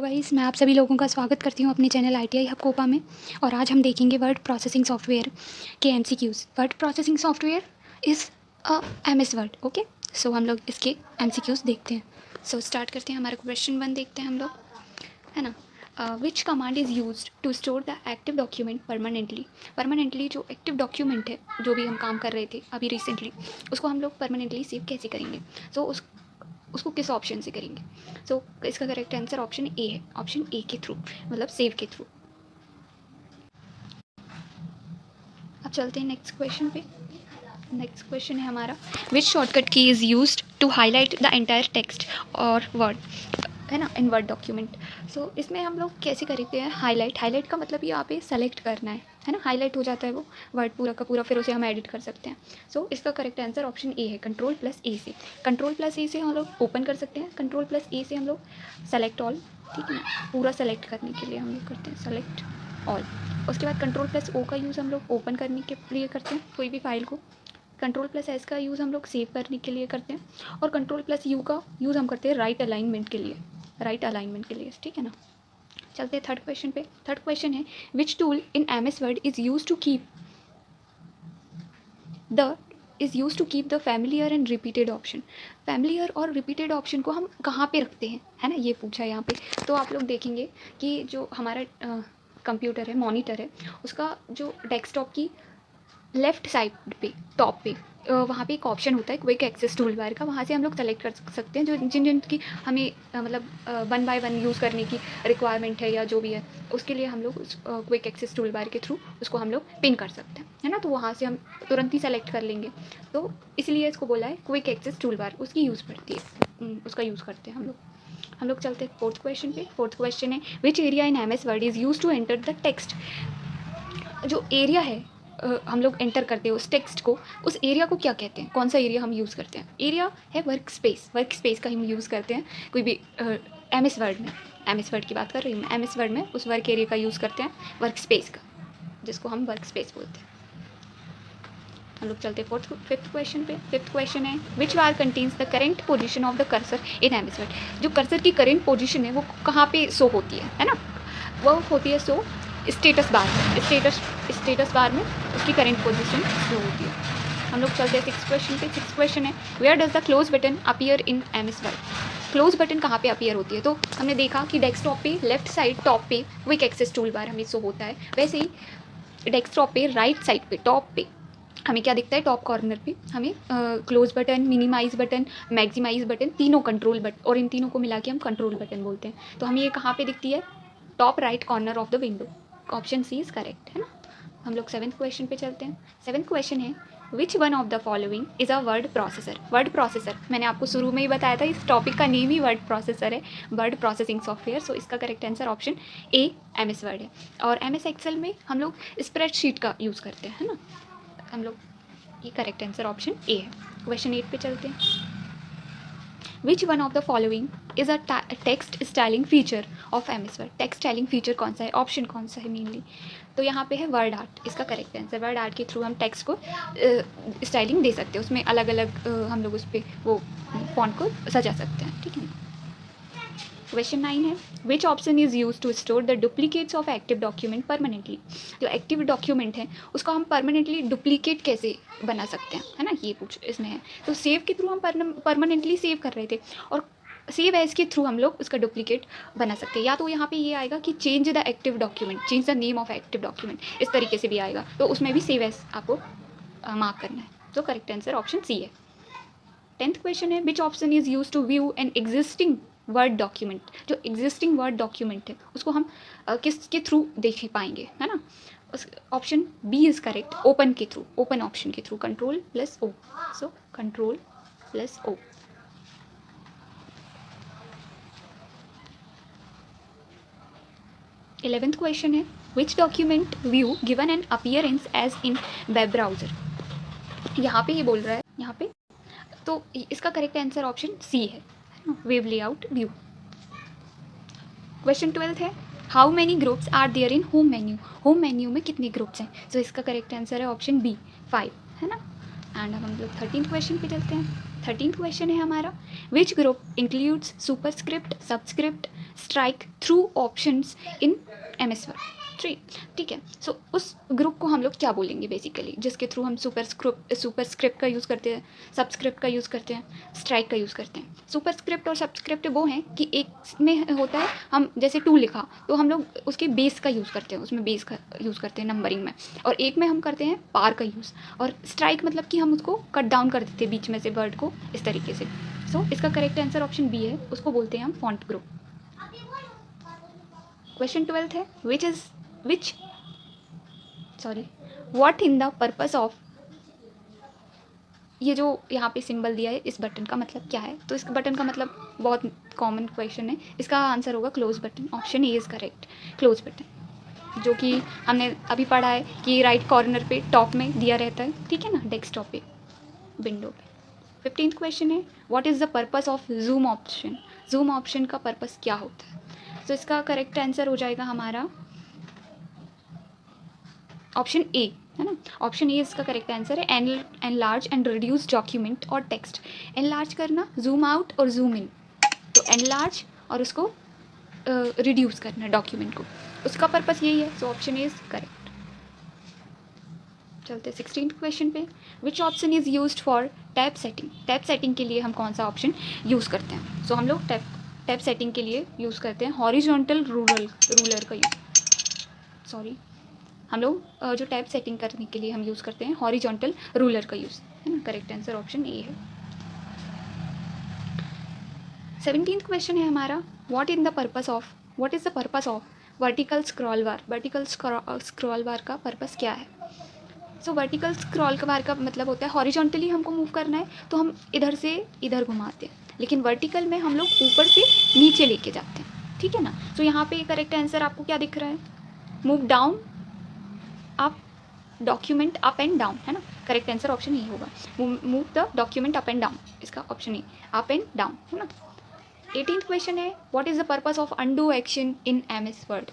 Guys, मैं आप सभी लोगों का स्वागत करती हूँ अपने चैनल ITI हब कोपा में। और आज हम देखेंगे वर्ड प्रोसेसिंग सॉफ्टवेयर के MCQs। Word processing software is a MS word. Okay, so हम लोग इसके MCQs देखते हैं। सो स्टार्ट करते हैं। हमारा क्वेश्चन 1 देखते हैं हम लोग, है ना। Which command is use to store the active document permanently जो एक्टिव डॉक्यूमेंट है, जो भी हम काम कर रहे थे अभी रिसेंटली, उसको हम लोग परमानेंटली सेव कैसे करेंगे। सो उसको किस ऑप्शन से करेंगे। सो इसका करेक्ट आंसर ऑप्शन ए है। ऑप्शन ए के थ्रू, मतलब सेव के थ्रू। अब चलते हैं नेक्स्ट क्वेश्चन पे। नेक्स्ट क्वेश्चन है हमारा, which shortcut key is used to highlight the entire text और वर्ड, है ना, इन वर्ड डॉक्यूमेंट। सो इसमें हम लोग कैसे करते हैं हाईलाइट का मतलब यहाँ पे सेलेक्ट करना है ना। हाईलाइट हो जाता है वो वर्ड पूरा का पूरा, फिर उसे हम एडिट कर सकते हैं। सो इसका करेक्ट आंसर ऑप्शन ए है, Ctrl+A से। Ctrl+A से हम लोग ओपन कर सकते हैं, Ctrl+A से हम लोग सेलेक्ट ऑल, ठीक है ना, पूरा सेलेक्ट करने के लिए हम लोग करते हैं सेलेक्ट ऑल। उसके बाद Ctrl+O का यूज़ हम लोग ओपन करने के लिए करते हैं कोई भी फाइल को। Ctrl+S का यूज़ हम लोग सेव करने के लिए करते हैं। और Ctrl+U का यूज़ हम करते हैं राइट अलाइनमेंट के लिए, ठीक है ना। चलते हैं थर्ड क्वेश्चन पे। थर्ड क्वेश्चन है, which tool in MS word is use to keep the familiar and repeated option. Familiar और रिपीटेड ऑप्शन को हम कहाँ पे रखते हैं, है ना, ये पूछा है यहाँ पे। तो आप लोग देखेंगे कि जो हमारा कंप्यूटर है, मॉनिटर है, उसका जो डेस्कटॉप की लेफ़्ट साइड पे टॉप पे वहाँ पे एक ऑप्शन होता है क्विक एक्सेस टूल बार का। वहाँ से हम लोग सेलेक्ट कर सकते हैं जो जिन की हमें मतलब 1 बाय 1 यूज़ करने की रिक्वायरमेंट है या जो भी है, उसके लिए हम लोग उस क्विक एक्सेस टूल बार के थ्रू उसको हम लोग पिन कर सकते हैं, है ना। तो वहाँ से हम तुरंत ही सेलेक्ट कर लेंगे। तो इसलिए इसको बोला है क्विक एक्सेस टूल बार, उसकी यूज़ पड़ती है, उसका यूज़ करते हैं हम लोग चलते हैं फोर्थ क्वेश्चन पे। फोर्थ क्वेश्चन है, which area in MS word is use to enter the text. जो एरिया है हम लोग एंटर करते हैं उस टेक्स्ट को, उस एरिया को क्या कहते हैं, कौन सा एरिया हम यूज़ करते हैं। एरिया है वर्क स्पेस का हम यूज़ करते हैं कोई भी MS वर्ड में। MS वर्ड की बात कर रही हूँ मैं। MS वर्ड में उस वर्क एरिया का यूज़ करते हैं वर्क स्पेस का, जिसको हम वर्क स्पेस बोलते हैं। हम लोग चलते हैं फिफ्थ क्वेश्चन पे। फिफ्थ क्वेश्चन है, which bar contains the current position of the cursor in MS word. जो कर्सर की करेंट पोजीशन है वो कहाँ पे शो होती है ना, वो होती है शो स्टेटस बार में। स्टेटस बार में उसकी करेंट पोजीशन शो होती है। हम लोग चलते हैं सिक्स क्वेश्चन पे। सिक्स क्वेश्चन है, where does the close button appear in MS word. Close button कहाँ पे अपीयर होती है। तो हमने देखा कि डेस्कटॉप पे लेफ्ट साइड टॉप पे क्विक एक्सेस टूल बार हमें शो होता है, वैसे ही डेस्कटॉप पे राइट साइड पे टॉप पे हमें क्या दिखता है, टॉप कॉर्नर पे हमें close button, minimise button, maximise button, तीनों कंट्रोल बटन, और इन तीनों को मिला के हम कंट्रोल बटन बोलते हैं। तो हमें ये कहाँ पे दिखती है, top right corner of the window. Option C is correct, है ना। हम लोग सेवन्थ क्वेश्चन पे चलते हैं। सेवन्थ क्वेश्चन है, which one of the following is a word processor. Word processor मैंने आपको शुरू में ही बताया था, इस टॉपिक का नेम ही वर्ड प्रोसेसर है, वर्ड प्रोसेसिंग सॉफ्टवेयर। सो इसका करेक्ट आंसर ऑप्शन ए MS वर्ड है। और MS एक्सेल में हम लोग स्प्रेडशीट का यूज़ करते हैं, है ना। हम लोग ये करेक्ट आंसर ऑप्शन ए है। क्वेश्चन 8 पे चलते हैं। Which one of the following is a text styling feature of MS word. Text styling feature कौन सा है, ऑप्शन कौन सा है मेनली। तो यहाँ पे है वर्ड आर्ट, इसका करेक्ट आंसर। वर्ड आर्ट के थ्रू हम टेक्स्ट को स्टाइलिंग दे सकते हैं, उसमें अलग अलग हम लोग उस पर वो फॉन्ट को सजा सकते हैं, ठीक है। क्वेश्चन 9 है, which option is use to store the duplicates of active document permanently. जो एक्टिव डॉक्यूमेंट है उसको हम परमानेंटली डुप्लीकेट कैसे बना सकते हैं, है ना, ये पूछ इसमें है। तो सेव के थ्रू हम परमानेंटली सेव कर रहे थे, और सेव एज के थ्रू हम लोग उसका डुप्लीकेट बना सकते हैं। या तो यहाँ पे ये आएगा कि change the active document, change the name of active document, इस तरीके से भी आएगा। तो उसमें भी सेव एज आपको मार्क करना है। तो करेक्ट आंसर ऑप्शन सी है। 10th क्वेश्चन है, which option is use to view an existing word document. जो एग्जिस्टिंग वर्ड डॉक्यूमेंट है उसको हम किसके थ्रू देख पाएंगे, है ना। उस option B is correct, open के थ्रू, ओपन ऑप्शन के through, Ctrl+O। So Ctrl+O। 11th question है, which document view given an appearance as in web browser. यहाँ पे ये बोल रहा है, यहाँ पे तो इसका करेक्ट आंसर ऑप्शन सी है, वेब लेआउट व्यू। क्वेश्चन 12 है, how many groups are there in home menu. Home menu में कितने ग्रुप्स हैं। सो इसका करेक्ट आंसर है ऑप्शन बी 5, है ना। एंड अब हम लोग 13th क्वेश्चन पे चलते हैं। 13th क्वेश्चन है हमारा, which group includes superscript subscript strike through options in MS word 3। ठीक है, सो उस ग्रुप को हम लोग क्या बोलेंगे बेसिकली, जिसके थ्रू हम सुपरस्क्रिप्ट का यूज़ करते हैं, सबस्क्रिप्ट का यूज़ करते हैं, स्ट्राइक का यूज़ करते हैं। सुपरस्क्रिप्ट और सबस्क्रिप्ट वो हैं कि एक में होता है, हम जैसे 2 लिखा तो हम लोग उसके बेस का यूज़ करते हैं, उसमें बेस का यूज़ करते हैं नंबरिंग में, और एक में हम करते हैं पार का यूज़। और स्ट्राइक मतलब कि हम उसको कट डाउन कर देते हैं बीच में से वर्ड को इस तरीके से। सो इसका करेक्ट आंसर ऑप्शन बी है, उसको बोलते हैं हम फॉन्ट ग्रुप। क्वेश्चन 12th है, what in the purpose of, ये जो यहाँ पे सिंबल दिया है इस बटन का मतलब क्या है। तो इस बटन का मतलब बहुत कॉमन क्वेश्चन है, इसका आंसर होगा close button. Option A is correct, close button, जो कि हमने अभी पढ़ा है कि राइट कॉर्नर पे टॉप में दिया रहता है, ठीक है ना, डेस्कटॉप पे, विंडो पे। 15th क्वेश्चन है, what is the purpose of zoom option. Zoom option का पर्पस क्या होता है। तो इसका करेक्ट आंसर हो जाएगा हमारा ऑप्शन ए, है ना। ऑप्शन ए इसका करेक्ट आंसर है, एनलार्ज एंड रिड्यूस डॉक्यूमेंट और टेक्स्ट। एनलार्ज करना, जूम आउट और जूम इन, तो एनलार्ज और उसको रिड्यूस करना डॉक्यूमेंट को, उसका पर्पस यही है। So option A is correct. चलते 16th क्वेश्चन पे, विच option is used for tab setting. Tab setting के लिए हम कौन सा ऑप्शन यूज़ करते हैं। सो हम लोग टैब सेटिंग के लिए यूज़ करते हैं हॉरिजॉन्टल रूलर का यूज़। सॉरी, हम लोग जो टैब सेटिंग करने के लिए हम यूज़ करते हैं हॉरिजॉन्टल रूलर का यूज़, है ना। करेक्ट आंसर ऑप्शन ए है। 17th क्वेश्चन है हमारा, what is the purpose of vertical scroll bar. Vertical scroll बार का पर्पस क्या है। सो वर्टिकल स्क्रॉल बार का मतलब होता है हॉरिजॉन्टली हमको मूव करना है तो हम इधर से इधर घुमाते हैं, लेकिन वर्टिकल में हम लोग ऊपर से नीचे लेके जाते हैं, ठीक है ना। तो यहाँ पे करेक्ट आंसर आपको क्या दिख रहा है, move down up document up and down, है ना। करेक्ट आंसर ऑप्शन ए होगा, move the document up and down, इसका option A, up and down, है ना। 18th क्वेश्चन है, what is the purpose of undo action in MS word.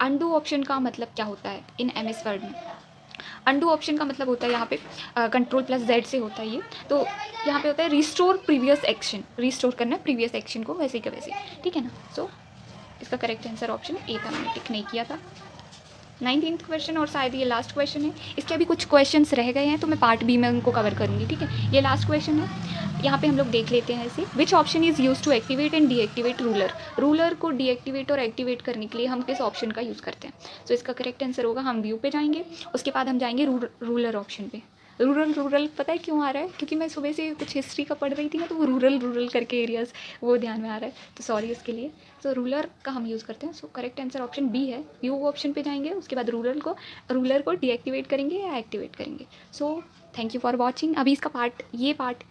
Undo option का मतलब क्या होता है इन MS वर्ड में। अनडू ऑप्शन का मतलब होता है यहाँ पे Ctrl+Z से होता है ये, तो यहाँ पे होता है रिस्टोर प्रीवियस एक्शन, रिस्टोर करना प्रीवियस एक्शन को वैसे का वैसे, ठीक है ना। सो इसका करेक्ट आंसर ऑप्शन ए था, मैंने टिक नहीं किया था। 19th क्वेश्चन और शायद ये लास्ट क्वेश्चन है, इसके अभी कुछ क्वेश्चंस रह गए हैं तो मैं पार्ट बी में उनको कवर करूँगी, ठीक है। ये लास्ट क्वेश्चन है, यहाँ पे हम लोग देख लेते हैं ऐसे, which option is use to activate and deactivate ruler. Ruler को डीएक्टिवेट और एक्टिवेट करने के लिए हम किस ऑप्शन का यूज़ करते हैं। तो इसका करेक्ट आंसर होगा, हम व्यू पे जाएंगे, उसके बाद हम जाएंगे रूलर ऑप्शन पे। रूरल पता है क्यों आ रहा है, क्योंकि मैं सुबह से कुछ हिस्ट्री का पढ़ रही थी ना, तो वो रूरल करके एरियाज़ वो ध्यान में आ रहा है, तो सॉरी इसके लिए। तो रूलर का हम यूज़ करते हैं। So correct answer option B है, व्यू ऑप्शन पे जाएंगे, उसके बाद रूलर को डीएक्टिवेट करेंगे या एक्टिवेट करेंगे। So thank you for watching. अभी इसका पार्ट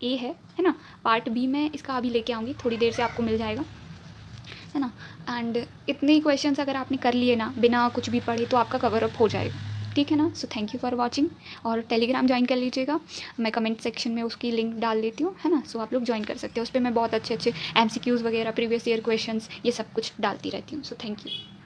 ए है ना। पार्ट बी में इसका अभी लेके आऊँगी, थोड़ी देर से आपको मिल जाएगा, है ना। एंड इतने ही क्वेश्चंस अगर आपने कर लिए ना बिना कुछ भी पढ़े तो आपका कवर अप हो जाएगा, ठीक है ना। So thank you for watching, और टेलीग्राम ज्वाइन कर लीजिएगा, मैं कमेंट सेक्शन में उसकी लिंक डाल देती हूँ, है ना। सो आप लोग ज्वाइन कर सकते हो, उस पर मैं बहुत अच्छे MCQs वगैरह, प्रीवियस ईयर क्वेश्चंस, ये सब कुछ डालती रहती हूँ। So thank you.